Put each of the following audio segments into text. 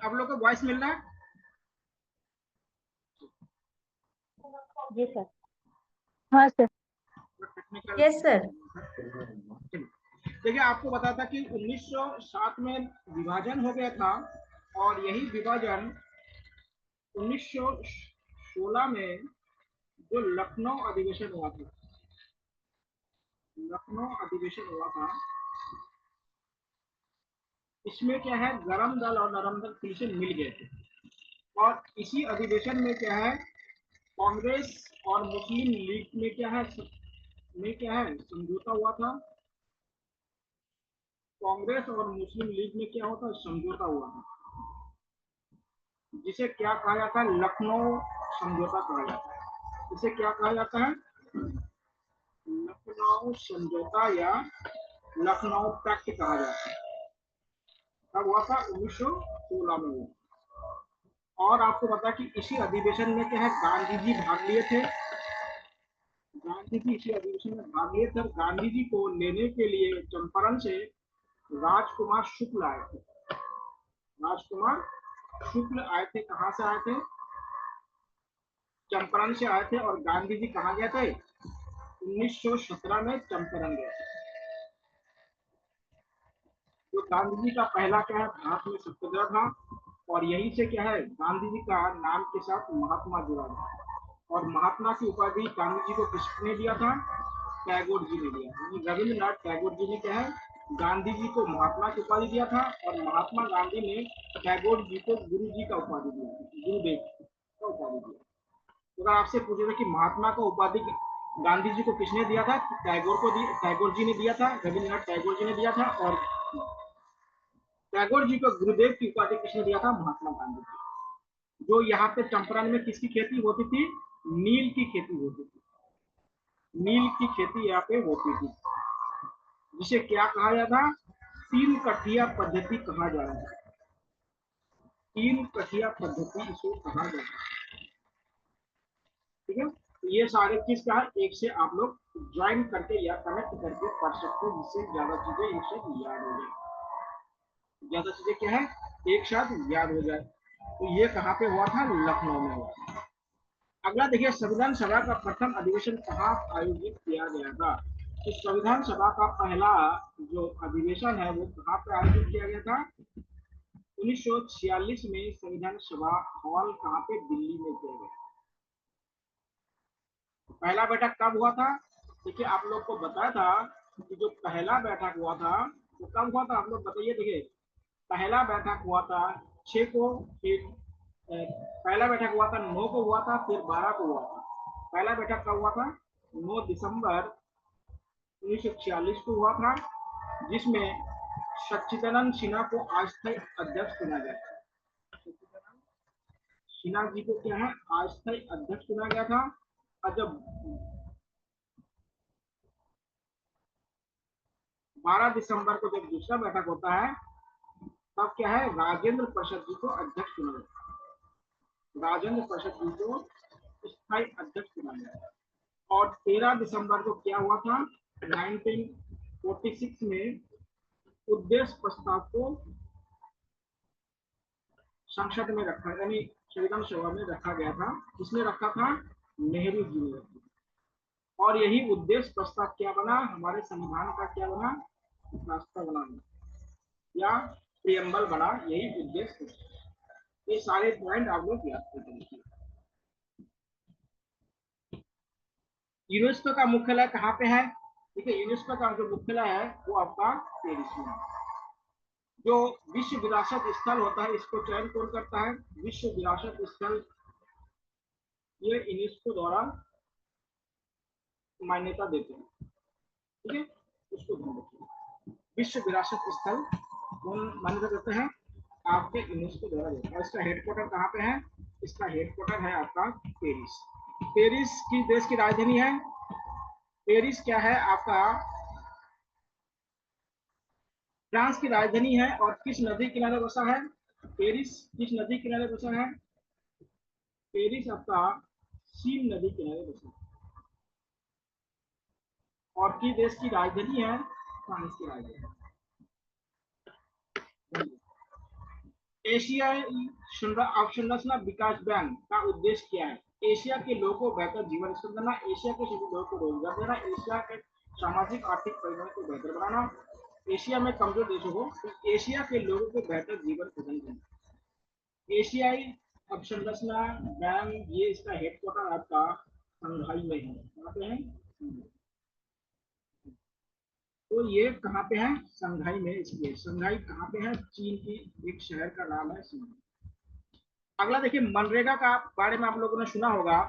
आप लोग को वॉइस मिल रहा है? जी सर। हाँ सर। टेक्निकल। Yes sir. देखिए, आपको बता था कि 1907 में विभाजन हो गया था, और यही विभाजन 1916 में जो लखनऊ अधिवेशन हुआ था, लखनऊ अधिवेशन हुआ था, इसमें क्या है, गरम दल और नरम दल फिर से मिल गए थे। और इसी अधिवेशन में क्या है, कांग्रेस और मुस्लिम लीग में क्या है समझौता हुआ था। कांग्रेस और मुस्लिम लीग में क्या होता है, समझौता हुआ था, जिसे क्या कहा जाता है, लखनऊ समझौता कहा जाता है। इसे क्या कहा जाता है, लखनऊ समझौता या लखनऊ पैक्ट कहा जाता है। कब हुआ था, 1916 में हुआ। और आपको बता कि इसी अधिवेशन में क्या है, गांधी जी भाग लिए थे। गांधी जी इसी अधिवेशन में भाग लिए थे। गांधी जी को लेने के लिए चंपारण से राजकुमार शुक्ल आए थे। राजकुमार शुक्ल आए थे, कहाँ से आए थे, चंपारण से आए थे। और गांधी जी कहाँ गए थे, 1917 में चंपारण गए थे। जो गांधी जी का पहला क्या है, भारत में सत्याग्रह था, और यही से क्या है, गांधी जी का नाम के साथ महात्मा जुड़ा था। और महात्मा की उपाधि गांधी जी को किसने दिया था, टैगोर जी ने दिया। यानी रविंद्रनाथ टैगोर जी ने क्या है, गांधी जी को महात्मा की उपाधि दिया था, और महात्मा गांधी ने टैगोर जी को गुरु जी का उपाधि दिया, गुरुदेव का उपाधि दिया। तो अगर आपसे पूछे कि महात्मा का उपाधि गांधी जी को किसने दिया था, टैगोर जी ने दिया था, रविंद्रनाथ टैगोर जी ने दिया था। और टैगोर जी को गुरुदेव की उपाधि किसने दिया था, महात्मा गांधी जी। जो यहाँ पे चंपारण में किसकी खेती होती थी, नील की खेती होती थी। नील की खेती यहाँ पे होती थी, जिसे क्या कहा जाता, तीन कठिया पद्धति कहा जा रहा है। तीन कठिया पद्धति इसको कहा जाता है। ठीक है, तो ये सारे चीज का एक से आप लोग ज्वाइन करके या कनेक्ट करके पढ़ सकते हो, जिससे ज्यादा चीजें एक से याद हो जाए। ज्यादा चीजें क्या है, एक साथ याद हो जाए। तो ये कहाँ पे हुआ था, लखनऊ में हुआ था। अगला देखिए, संविधान सभा का प्रथम अधिवेशन कहाँ आयोजित किया गया था। तो संविधान सभा का पहला जो अधिवेशन है वो कहाँ पे आयोजित किया गया था, 1946 में संविधान सभा हॉल कहाँ पे, दिल्ली में किया गया। पहला बैठक कब हुआ था, देखिए आप लोग को बताया था कि जो पहला बैठक हुआ था वो कब हुआ था, आप लोग बताइए। देखिए, पहला बैठक हुआ था 6 को, फिर पहला बैठक हुआ था 9 को हुआ था, फिर 12 को हुआ था। पहला बैठक कब हुआ था, 9 दिसंबर 1946 को हुआ था, जिसमें सच्चिदानंद सिन्हा को अस्थायी अध्यक्ष चुना गया था। सच्चिदानंद सिन्हा जी को क्या है, अस्थायी अध्यक्ष चुना गया था। और जब 12 दिसंबर को जब दूसरा बैठक होता है, तब क्या है, राजेंद्र प्रसाद जी को अध्यक्ष चुना गया। राजेंद्र प्रसाद जी को स्थायी अध्यक्ष चुना गया। और 13 दिसंबर को क्या हुआ था, 1946 में उद्देश्य प्रस्ताव को संसद में रखा, यानी संविधान सभा में रखा गया था। किसने रखा था, नेहरू जी ने रखा। और यही उद्देश्य प्रस्ताव क्या बना, हमारे संविधान का क्या बना, रास्ता बना या प्रियम्बल बना, यही उद्देश्य। ये सारे पॉइंट आप लोग याद करते। यूनेस्को का मुख्यालय कहाँ पे है, देखिए यूनेस्को का जो मुख्यालय है वो आपका पेरिस में है। जो विश्व विरासत स्थल होता है, इसको चयन कौन करता है, विश्व विरासत स्थल, ये यूनेस्को द्वारा मान्यता देते हैं। ठीक है, उसको ध्यान रखिए। विश्व विरासत स्थल कौन मान्यता देते हैं, आपके यूनेस्को द्वारा देते हैं। इसका हेडक्वार्टर कहाँ पे है, इसका हेडक्वार्टर है आपका पेरिस। पेरिस की देश की राजधानी है। पेरिस क्या है आपका, फ्रांस की राजधानी है। और किस नदी किनारे बसा है, पेरिस किस नदी किनारे बसा है, पेरिस आपका सीन नदी किनारे बसा है। और की देश की राजधानी है, फ्रांस की राजधानी। एशियाई अवसंरचना विकास बैंक का उद्देश्य क्या है? एशिया के लोगों को बेहतर जीवन स्तर देना, एशिया के सभी लोगों को रोजगार देना, एशिया के सामाजिक आर्थिक परिवर्तन को बेहतर बनाना, एशिया में कमजोर देशों को, तो एशिया के लोगों को बेहतर जीवन प्रदान करना। एशियाई अवसंरचना बैंक, ये इसका हेडक्वार्टर आपका शंघाई में है। कहाँ पे है? तो ये कहाँ पे है? शंघाई में। इसलिए शंघाई कहाँ पे है? चीन की एक शहर का नाम है शंघाई। अगला देखिए, मनरेगा का बारे में आप लोगों ने सुना होगा।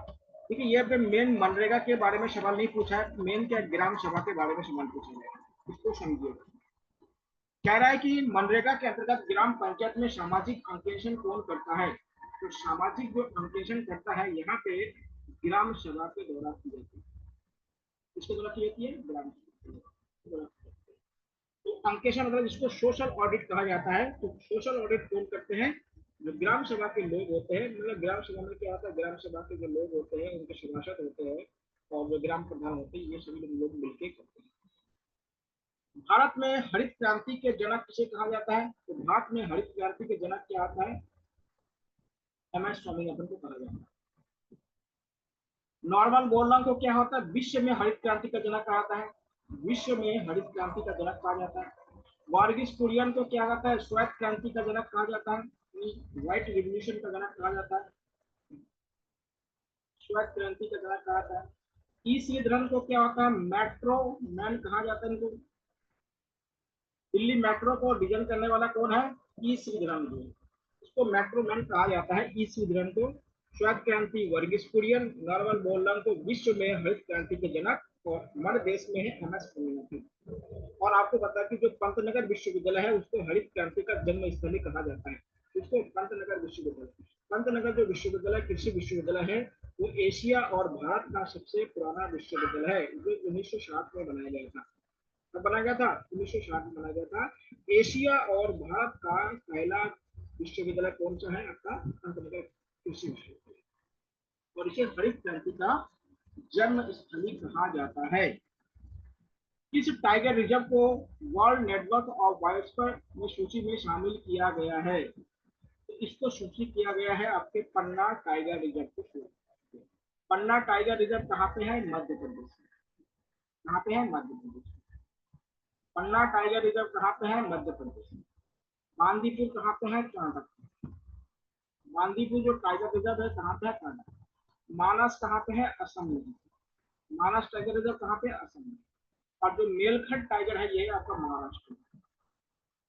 ठीक है, ये पे मेन मनरेगा के बारे में सवाल नहीं पूछा है, मेन क्या ग्राम सभा के बारे में सवाल पूछा गया है, इसको समझिए। कह रहा है कि मनरेगा के अंतर्गत ग्राम पंचायत में सामाजिक अंकेक्षण कौन करता है? तो सामाजिक जो अंकेक्षण करता है यहाँ पे ग्राम सभा के द्वारा की जाती है। किसके द्वारा की जाती है? ग्राम सभा। तो अंकेक्षण मतलब इसको सोशल ऑडिट कहा जाता है। तो सोशल ऑडिट कौन करते हैं? जो ग्राम सभा के लोग होते हैं। मतलब ग्राम सभा में क्या होता है? ग्राम सभा के जो लोग होते हैं, उनके सभासद होते हैं और जो ग्राम प्रधान होते हैं, ये सभी लोग मिलकर करते हैं। भारत में हरित क्रांति के जनक किसे कहा जाता है? तो भारत में हरित क्रांति के जनक क्या आता है? MS स्वामीनाथन को कहा जाता है। नॉर्मन बोरलॉग को क्या होता है? विश्व में हरित क्रांति का जनक कहा जाता है। विश्व में हरित क्रांति का जनक कहा जाता है। वार्गिस कुरियन को क्या कहता है? श्वेत क्रांति का जनक कहा जाता है। व्हाइट रिवोल्यूशन का जनक कहा जाता है। श्वेत क्रांति का जनक कहा जाता है। ई श्रीधरन को क्या होता है? मेट्रो मैन कहा जाता है इनको। दिल्ली मेट्रो को डिजाइन करने वाला कौन है? ई श्रीधरन को। इसको मेट्रो मैन कहा जाता है, ई श्रीधरन को। श्वेत क्रांति वर्गीस कुरियन, नॉर्मन बोरलॉग को विश्व में हरित क्रांति के जनक, और हमारे देश में है MS स्वामीनाथन। और आपको बता कि जो पंतनगर विश्वविद्यालय है उसको हरित क्रांति का जन्म स्थली कहा जाता है। उसको पंतनगर विश्वविद्यालय, पंतनगर जो विश्वविद्यालय कृषि विश्वविद्यालय है, वो एशिया और भारत का सबसे पुराना विश्वविद्यालय है, जो 1960 में बनाया गया था। कब बनाया गया था? 1960 में बनाया गया था। एशिया और भारत का पहला विश्वविद्यालय कौन सा है? आपका पंतनगर कृषि विश्वविद्यालय। और इसे हरित क्रांति का जन्म स्थली कहा जाता है। किस टाइगर रिजर्व को वर्ल्ड नेटवर्क ऑफ बायोस्फीयर में सूची में शामिल किया गया है? तो इसको सूची किया गया है आपके पन्ना टाइगर रिजर्व को। पन्ना टाइगर रिजर्व कहाँ पे है? मध्य प्रदेश में। कहाँ पे है? मध्य प्रदेश में। पन्ना टाइगर रिजर्व कहाँ पे है? मध्य प्रदेश में। बांदीपुर कहाँ पे है? कर्नाटक। बांदीपुर जो टाइगर रिजर्व है कहाँ पे है? कर्नाटक। मानस कहाँ पे है? असम में। मानस टाइगर रिजर्व कहाँ पे है? असम में। और जो नीलखंड टाइगर है ये आपका महाराष्ट्र में।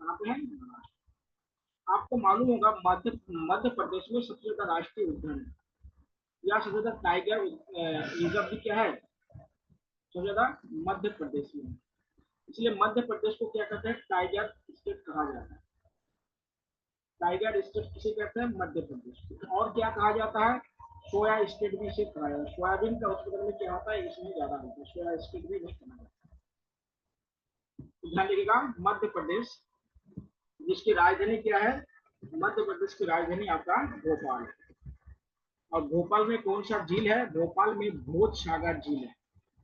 कहाँ पे है? महाराष्ट्र। आपको मालूम होगा मध्य प्रदेश में सबसे ज्यादा राष्ट्रीय उद्यान है, या सबसे ज्यादा टाइगर रिजर्व भी क्या है? सबसे ज्यादा मध्य प्रदेश में है। इसलिए मध्य प्रदेश को क्या कहते हैं? टाइगर स्टेट कहा जाता है। टाइगर स्टेट किसे कहते हैं? मध्य प्रदेश को। और क्या कहा जाता है? सोया स्टेट भी इसे कहा जाता है। सोयाबीन का उत्पादन में क्या होता है? इसमें ज्यादा होता है, सोया स्टेट भी नहीं कहा जाता है। ध्यान रखिएगा, मध्य प्रदेश जिसकी राजधानी क्या है? मध्य प्रदेश की राजधानी आपका भोपाल है। और भोपाल में कौन सा झील है? भोपाल में भोज सागर झील है।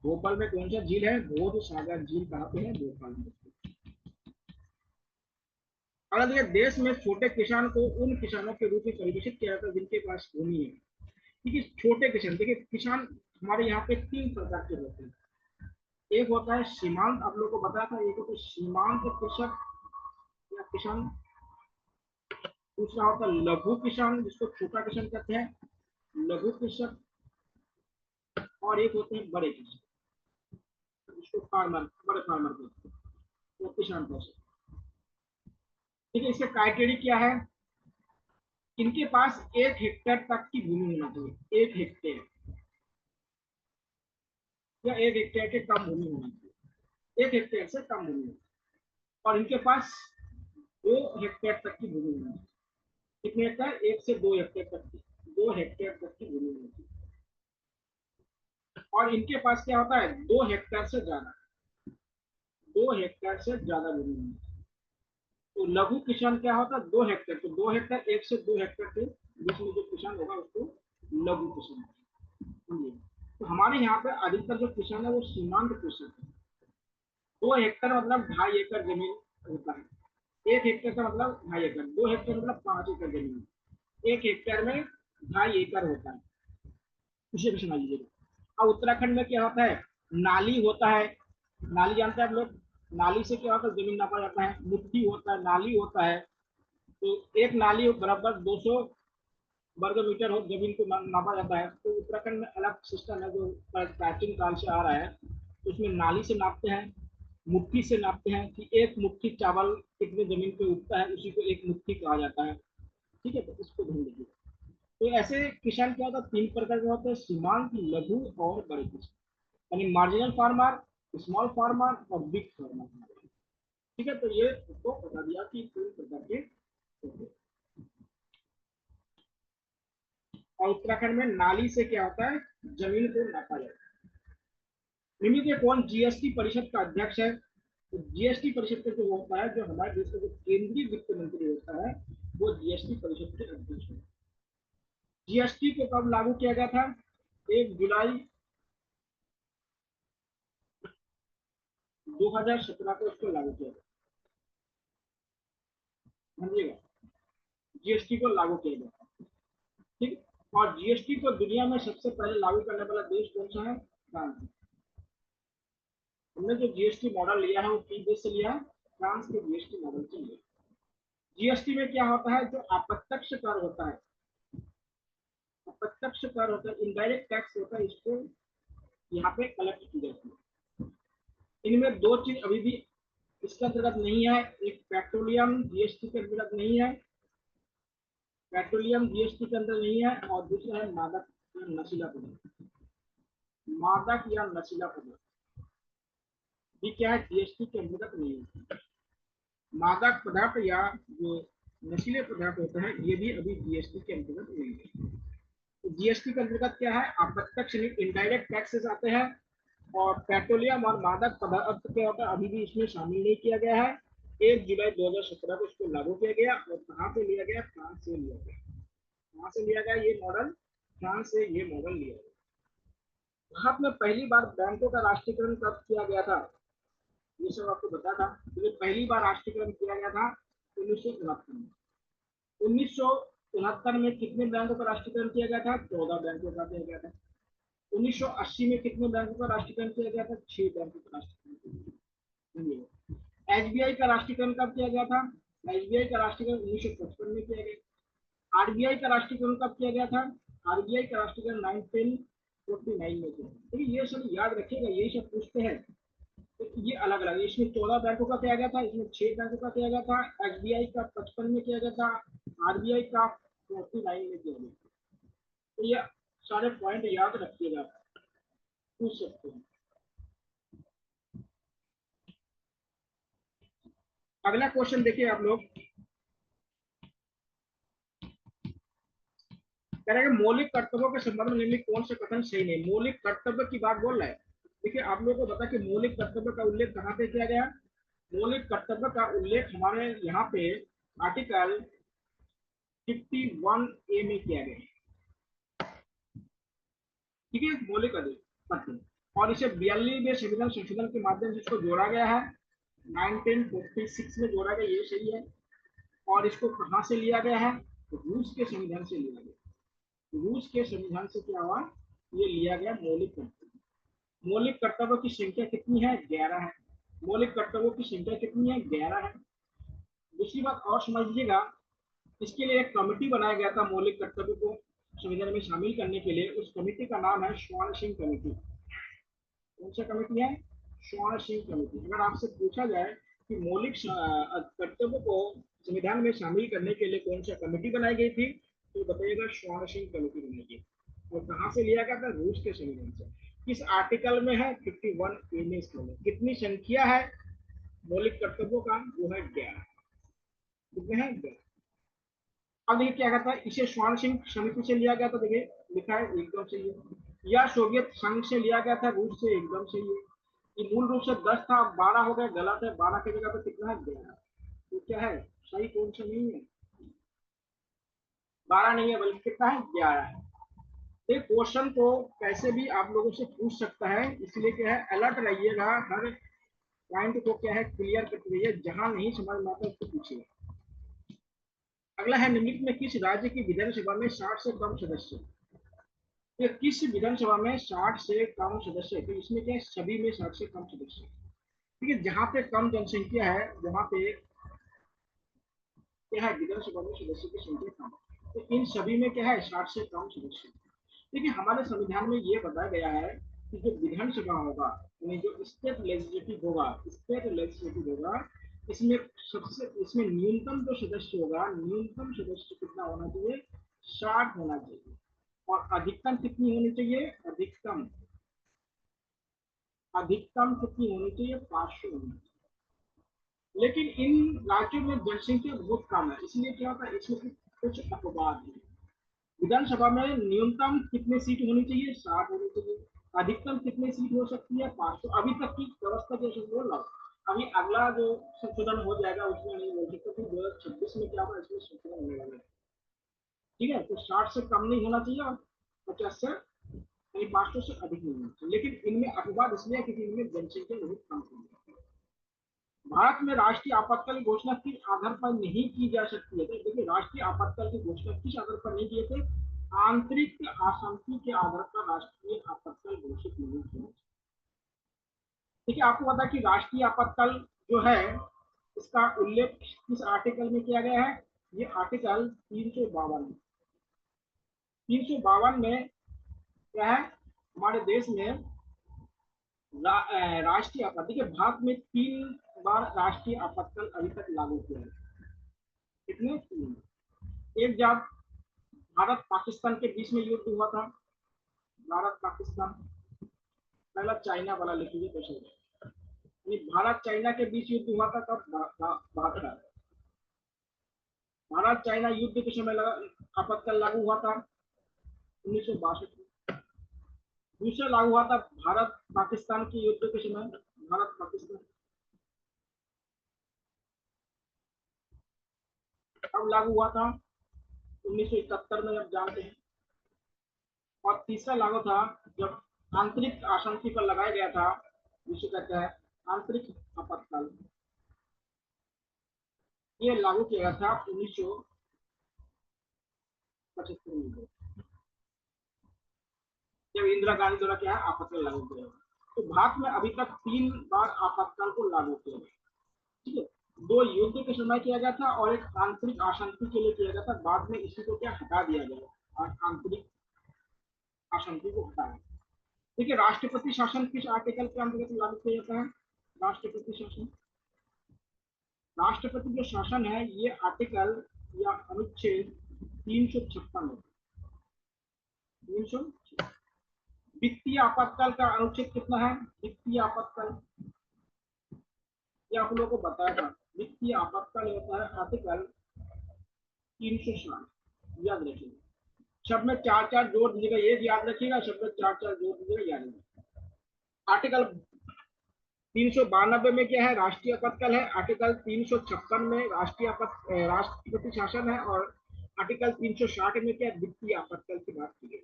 भोपाल में कौन सा झील है? भोज सागर झील कहाँ पे है? भोपाल में। अगर देखिए, देश में छोटे किसान को उन किसानों के रूप में परिभाषित किया जाता है जिनके पास भूमि है। ठीक है, छोटे किसान, देखिए किसान हमारे यहाँ पे 3 प्रकार के होते हैं। एक होता है सीमांत, आप लोगों को बताया था, एक होता है सीमांत कृषक या किसान। दूसरा होता है लघु किसान, जिसको छोटा किसान कहते हैं, लघु कृषक। और एक होते हैं बड़े किसान, जिसको फार्मर, बड़े फार्मर कहते हैं, वो किसान कहते हैं। ठीक है, इसके क्राइटेरिया क्या है? इनके पास 1 हेक्टेयर तक की भूमि होना चाहिए। 1 हेक्टेयर या 1 हेक्टेयर के कम भूमि होना चाहिए। 1 हेक्टेयर से कम भूमि। और इनके पास 2 हेक्टेयर तक की भूमि होनी चाहिए। कितने हेक्टेयर? 1 से 2 हेक्टेयर तक की, 2 हेक्टेयर तक की भूमि होनी चाहिए। और इनके पास क्या होता है? 2 हेक्टेयर से ज्यादा, 2 हेक्टेयर से ज्यादा भूमि होनी चाहिए। तो लघु किसान क्या होता है? 2 हेक्टेयर। तो 2 हेक्टेयर, 1 से 2 हेक्टेयर के बीच में जो किसान होगा उसको लघु किसान समझिए। तो हमारे यहाँ पे अधिकतर जो किसान है वो सीमांत कृषक है। 2 हेक्टेयर मतलब 2.5 एकड़ जमीन होता है। 1 हेक्टेयर का मतलब 2.5 एकड़, 2 हेक्टेयर मतलब 5 एकड़ जमीन, 1 हेक्टेयर में 2.5 एकड़ होता है, उसे भी समझ लीजिएगा। अब उत्तराखंड में क्या होता है, नाली होता है, नाली जानते हैं आप लोग, नाली से क्या होता है, जमीन नापा जाता है, मुट्ठी होता है, नाली होता है। तो एक नाली बराबर 200 वर्ग मीटर हो जमीन को नापा जाता है। तो उत्तराखंड में अलग सिस्टम है जो प्राचीन काल से आ रहा है। तो उसमें नाली से नापते हैं, मुट्ठी से नापते हैं कि एक मुट्ठी चावल कितने जमीन पे उगता है, उसी को एक मुट्ठी कहा जाता है। ठीक है, तो इसको ध्यान रखिए। तो ऐसे किसान क्या होता है, 3 प्रकार के होते हैं, सीमांत, लघु और बड़े किसान, यानी मार्जिनल फार्मर, स्मॉल फार्मर और बिग फार्मर। ठीक है, तो ये उसको बता दिया कि 3 प्रकार के होते हैं। और उत्तराखंड में नाली से क्या होता है, जमीन को नापा जाता है। निम्नलिखित में कौन जीएसटी परिषद का अध्यक्ष है? तो जीएसटी परिषद का जो होता है, जो हमारे देश का जो केंद्रीय वित्त मंत्री होता है, वो जीएसटी परिषद के अध्यक्ष है। जीएसटी को कब लागू किया गया था? 1 जुलाई 2017 को इसको लागू किया गया। समझिएगा, जीएसटी को लागू किया गया। ठीक। और जीएसटी को दुनिया में सबसे पहले लागू करने वाला देश कौन सा है? फ्रांस। हमने जो जीएसटी मॉडल लिया है वो किस देश से लिया है? फ्रांस के जीएसटी मॉडल से लिया। जीएसटी में क्या होता है, जो अप्रत्यक्ष कर होता है, अप्रत्यक्ष कर होता है, इनडायरेक्ट टैक्स होता है, इसको यहाँ पे कलेक्ट की जाती है। इनमें 2 चीज अभी भी इसके अंतर्गत नहीं है। एक पेट्रोलियम जीएसटी के अंतर्गत नहीं है, पेट्रोलियम जीएसटी के अंदर नहीं है, और दूसरा है मादक या नशीला पदार्थ। मादक या नशीला पदार्थ ये क्या है, जीएसटी के अंतर्गत नहीं है। मादक पदार्थ या जो नशीले पदार्थ होते हैं, ये भी अभी जीएसटी के अंतर्गत नहीं है। तो जीएसटी के अंतर्गत क्या है, अप्रत्यक्ष इनडायरेक्ट टैक्सेस आते हैं। और पेट्रोलियम और मादक पदार्थ क्या होता है, अभी भी इसमें शामिल नहीं किया गया है। 1 जुलाई 2017 को इसको लागू किया गया। और कहाँ से लिया गया? फ्रांस से लिया गया। कहाँ से लिया गया ये मॉडल? फ्रांस से ये मॉडल लिया गया। भारत में पहली बार बैंकों का राष्ट्रीयकरण कब किया गया था? ये सब आपको बता था। तो पहली बार राष्ट्रीयकरण किया गया था 1969 में। 1969 में कितने बैंकों का राष्ट्रीयकरण किया गया था? 14 बैंकों का किया गया था। 1980 में कितने बैंकों का राष्ट्रीयकरण किया गया था? 6 बैंकों का राष्ट्रीयकरण किया गया। एसबीआई का राष्ट्रीयकरण कब किया गया था? एसबीआई का राष्ट्रीयकरण 1955 में किया गया। आरबीआई का राष्ट्रीयकरण कब किया गया था? आरबीआई का राष्ट्रीयकरण 1949 में किया। तो ये सब याद रखिएगा, यही सब पूछते हैं। तो ये अलग अलग, इसमें 14 बैंकों का किया गया था, इसमें 6 बैंकों का किया गया था। एसबीआई का 55 में किया गया था, आरबीआई का 49 में किया गया था। तो ये सारे पॉइंट याद रखिएगा, पूछ सकते हैं। अगला क्वेश्चन देखिए आप लोग, कह रहे हैं मौलिक कर्तव्यों के संबंध में निम्नलिखित कौन से कथन सही नहीं? मौलिक कर्तव्य की बात बोल रहा है। देखिए आप लोगों को बता कि मौलिक कर्तव्य का उल्लेख कहाँ पे किया गया? मौलिक कर्तव्य का उल्लेख हमारे यहाँ पे आर्टिकल 51A में किया गया। ठीक है, मौलिक अधिकार। और इसे 42वें संविधान संशोधन के माध्यम से इसको जोड़ा गया है, 1946 में जोड़ा गया, ये सही है। और इसको कहाँ से लिया गया है? रूस के संविधान से लिया गया। रूस के संविधान से क्या हुआ, ये लिया गया मौलिक कर्तव्य। मौलिक कर्तव्यों की संख्या कितनी है? 11 है। मौलिक कर्तव्यों की संख्या कितनी है? 11 है। दूसरी बात और समझ लीजिएगा, इसके लिए एक कमेटी बनाया गया था मौलिक कर्तव्य को संविधान में शामिल करने के लिए। उस कमेटी का नाम है स्वर्ण सिंह कमेटी। कौन सा कमेटी है? स्वर्ण सिंह कमेटी। अगर आपसे पूछा जाए कि मौलिक कर्तव्य को संविधान में शामिल करने के लिए कौन सा कमेटी बनाई गई थी, तो बताइएगा स्वर्ण सिंह कमेटी बनाई गई। और कहाँ से लिया गया था? रूस के संविधान से। किस आर्टिकल में है? 51A में इसमें। कितनी संख्या है मौलिक कर्तव्यों का? वो है 11। कितने हैं? 11। अब देखिए क्या कहता है, इसे स्वर्ण सिंह समिति से लिया गया था। देखिए लिखा है, एकदम सही है। या सोवियत संघ से लिया गया था, रूस से, एकदम सही है। ये मूल रूप से 10 था, 12 हो गए, गलत है। 12 की जगह पे कितना है? 11। तो क्या है सही? कौन सा नहीं है? 12 नहीं है, बल्कि कितना है? 11 है। तो क्वेश्चन को कैसे भी आप लोगों से पूछ सकता है, इसलिए क्या है, अलर्ट रहिएगा हर पॉइंट को क्या है क्लियर करते रहिए, जहां नहीं समझ में आता उसको पूछिए। अगला है निम्नलिखित में किस राज्य की विधानसभा में 60 से कम सदस्य, तो किस विधानसभा में 60 से कम सदस्य है, तो इसमें क्या है सभी में 60 से कम सदस्य। ठीक है, जहां पे कम जनसंख्या है वहां पे क्या है विधानसभा में सदस्य की संख्या कम, तो इन सभी में क्या है 60 से कम सदस्य। देखिए हमारे संविधान में ये बताया गया है कि जो विधानसभा होगा यानी जो स्टेट लेजिस्लेटिव होगा, स्टेट लेजिस्लेटिव होगा, इसमें सबसे इसमें न्यूनतम जो सदस्य होगा, न्यूनतम सदस्य कितना होना चाहिए 60 होना चाहिए, और अधिकतम कितनी होनी चाहिए, अधिकतम अधिकतम कितनी होनी चाहिए 500 होनी चाहिए। लेकिन इन राज्यों में जनसंख्या बहुत कम है, इसलिए क्या होता है इसमें कुछ अपवाद है। विधानसभा में न्यूनतम कितने सीट होनी चाहिए 60 होनी चाहिए, अधिकतम कितने सीट हो सकती है 500। अभी तक की व्यवस्था जैसे बोल रहा हूँ, अभी अगला जो संशोधन हो जाएगा उसमें नहीं बोल सकते, फिर 2026 में क्या होगा इसमें संशोधन होने वाला है। ठीक है, तो 60 से कम नहीं होना चाहिए और 50 से यानी 500 से अधिक नहीं होना चाहिए। लेकिन इनमें अपवाद इसलिए क्योंकि इनमें जनसंख्या बहुत कम है। भारत में राष्ट्रीय आपातकाल की घोषणा किस आधार पर नहीं की जा सकती है, तो देखिए राष्ट्रीय आपातकाल की घोषणा किस आधार पर नहीं किए थे, आंतरिक अशांति के आधार पर राष्ट्रीय आपातकाल घोषित नहीं किया। देखिए आपको पता कि राष्ट्रीय आपातकाल जो है इसका उल्लेख किस आर्टिकल में किया गया है, ये आर्टिकल 352 352 में क्या है हमारे देश में राष्ट्रीय आपात, देखिए भारत में 3 बार राष्ट्रीय आपातकाल अभी तक लागू किया है। कितने, 3। एक जब भारत पाकिस्तान के बीच में युद्ध हुआ था, भारत पाकिस्तान, पहला चाइना वाला लिख लीजिए क्वेश्चन, भारत चाइना के बीच युद्ध हुआ था तब 72, भारत चाइना युद्ध के समय आपातकाल लागू हुआ था 1962 में। दूसरा लागू हुआ था भारत पाकिस्तान के युद्ध के समय, भारत पाकिस्तान, अब लागू हुआ था 1971 में, अब जानते हैं। और तीसरा लागू था जब आंतरिक अशांति पर लगाया गया था, जिसे कहते हैं आंतरिक आपातकाल, ये लागू किया गया था 1975 में, जब इंदिरा गांधी द्वारा क्या है आपातकाल लागू किया गया। तो भारत में अभी तक 3 बार आपातकाल को लागू किया गया। ठीक है, 2 युद्ध के समय किया गया था और एक आंतरिक अशांति के लिए किया गया था, बाद में इसी को क्या हटा दिया गया और आंतरिक अशांति को हटा दिया। देखिए राष्ट्रपति शासन किस आर्टिकल के अंतर्गत लागू किया जाता है, राष्ट्रपति शासन, राष्ट्रपति जो शासन है ये आर्टिकल या अनुच्छेद 356 है, 300। वित्तीय आपातकाल का अनुच्छेद कितना है, वित्तीय आपातकाल ये आप लोगों को बताया था, वित्तीय आपातकाल होता है आर्टिकल 360, याद रखिएगा। सब में 4 4 जोड़ दीजिएगा, ये भी याद रखिएगा, सब में 4 4 जोड़ दीजिएगा, याद रखिएगा। आर्टिकल 392 में क्या है राष्ट्रीय आपातकाल है, आर्टिकल 356 में राष्ट्रपति शासन है, और आर्टिकल 360 में क्या वित्तीय आपातकाल की बात की गई।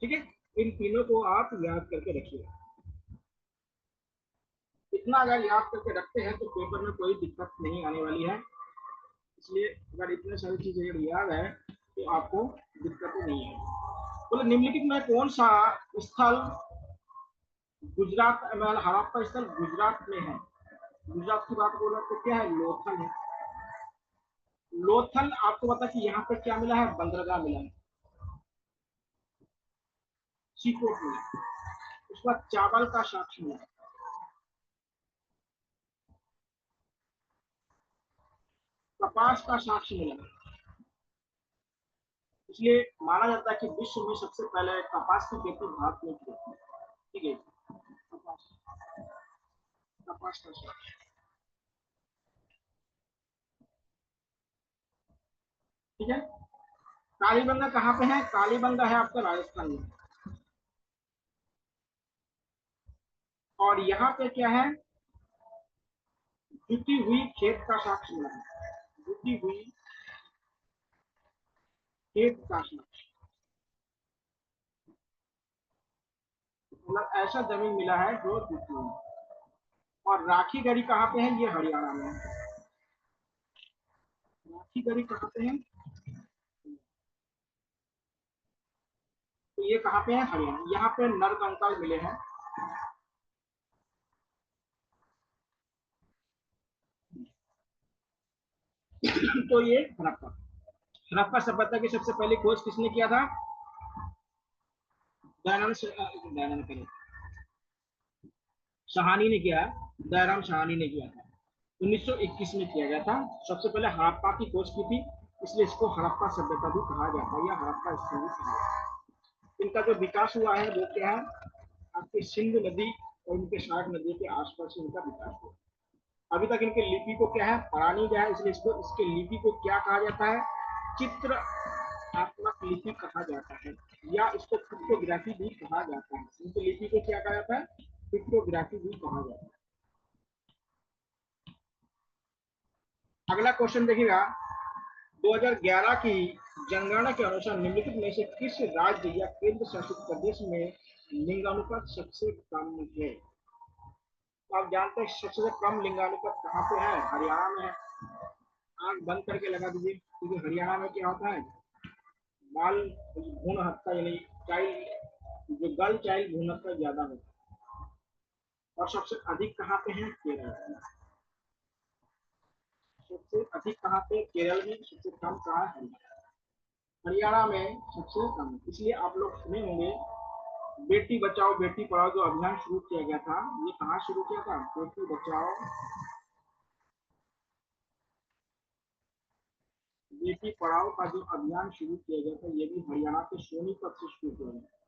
ठीक है, इन तीनों को आप याद करके रखिए। इतना अगर याद करके रखते हैं तो पेपर में कोई दिक्कत नहीं आने वाली है, इसलिए अगर इतने सारी चीजें अगर याद है तो आपको दिक्कत नहीं है। बोले निम्नलिखित में कौन सा स्थल गुजरात में, हड़प्पा स्थल गुजरात में है, गुजरात की बात बोलो तो क्या है लोथल है। लोथल आपको पता कि यहाँ पे क्या मिला है, बंदरगाह मिला है, सीपोर्ट मिला, उसके बाद चावल का साक्ष्य मिला, कपास का साक्ष्य मिला, इसलिए माना जाता है कि विश्व में सबसे पहले कपास की खेती भारत में की जाती है। ठीक है, कपास, कपास का साक्ष्य। ठीक है, कालीबंगा कहाँ पे है, कालीबंगा है आपका राजस्थान में, और यहाँ पे क्या है जुटी हुई खेत का साक्ष्य मिला है, जुटी हुई खेत का साक्ष्य, मतलब ऐसा जमीन मिला है जो जुटी हुई। और राखी गढ़ी कहाँ पे है? ये हरियाणा में है। राखी गढ़ी कहाँ पे है? तो ये कहाँ पे है? हरियाणा। यहाँ पे नर कंकाल मिले हैं। तो ये हड़प्पा। हड़प्पा सभ्यता की सबसे पहली खोज किसने किया था? दयानंद सहानी ने किया। दयाराम सहानी ने किया था। 1921 में किया गया था। सबसे पहले हड़प्पा की खोज की थी, इसलिए इसको हड़प्पा सभ्यता भी कहा जाता है या हड़प्पा स्थल भी कहा जाता है। इनका जो विकास हुआ है वो क्या है? आपकी सिंधु नदी और उनके साठ नदी के आसपास इनका विकास हुआ। अभी तक इनके लिपि को क्या है? पढ़ा नहीं गया है, इसलिए इसको इसके लिपि को क्या कहा जाता है? चित्र आत्मक लिपि कहा जाता है, या इसको पिक्टोग्राफी भी कहा जाता है। इनकी लिपि को क्या कहा जाता है? पिक्टोग्राफी भी कहा जाता है। अगला क्वेश्चन देखिएगा, 2011 की जनगणना के अनुसार निम्नलिखित में से किस राज्य या केंद्र शासित प्रदेश में लिंगानुपात सबसे कम है? तो आप जानते हैं सबसे कम लिंगानुपात कहाँ पे है? हरियाणा में है। आंख बंद करके लगा दीजिए, क्योंकि हरियाणा में क्या होता है? बाल भ्रूण हत्या यानी चाइल्ड, जो गर्ल चाइल्ड भ्रूण हत्या ज्यादा होता है। और सबसे अधिक कहाँ पे है? केरल में। सबसे अधिक कहाँ पे? केरल में। सबसे कम कहाँ है? हरियाणा में सबसे कम। इसलिए आप लोग सुने होंगे बेटी बचाओ बेटी पढ़ाओ जो अभियान शुरू किया गया था, ये कहाँ शुरू किया था? बेटी बचाओ बेटी पढ़ाओ का जो अभियान शुरू किया गया था, ये भी हरियाणा के सोनीपत से शुरू किया गया।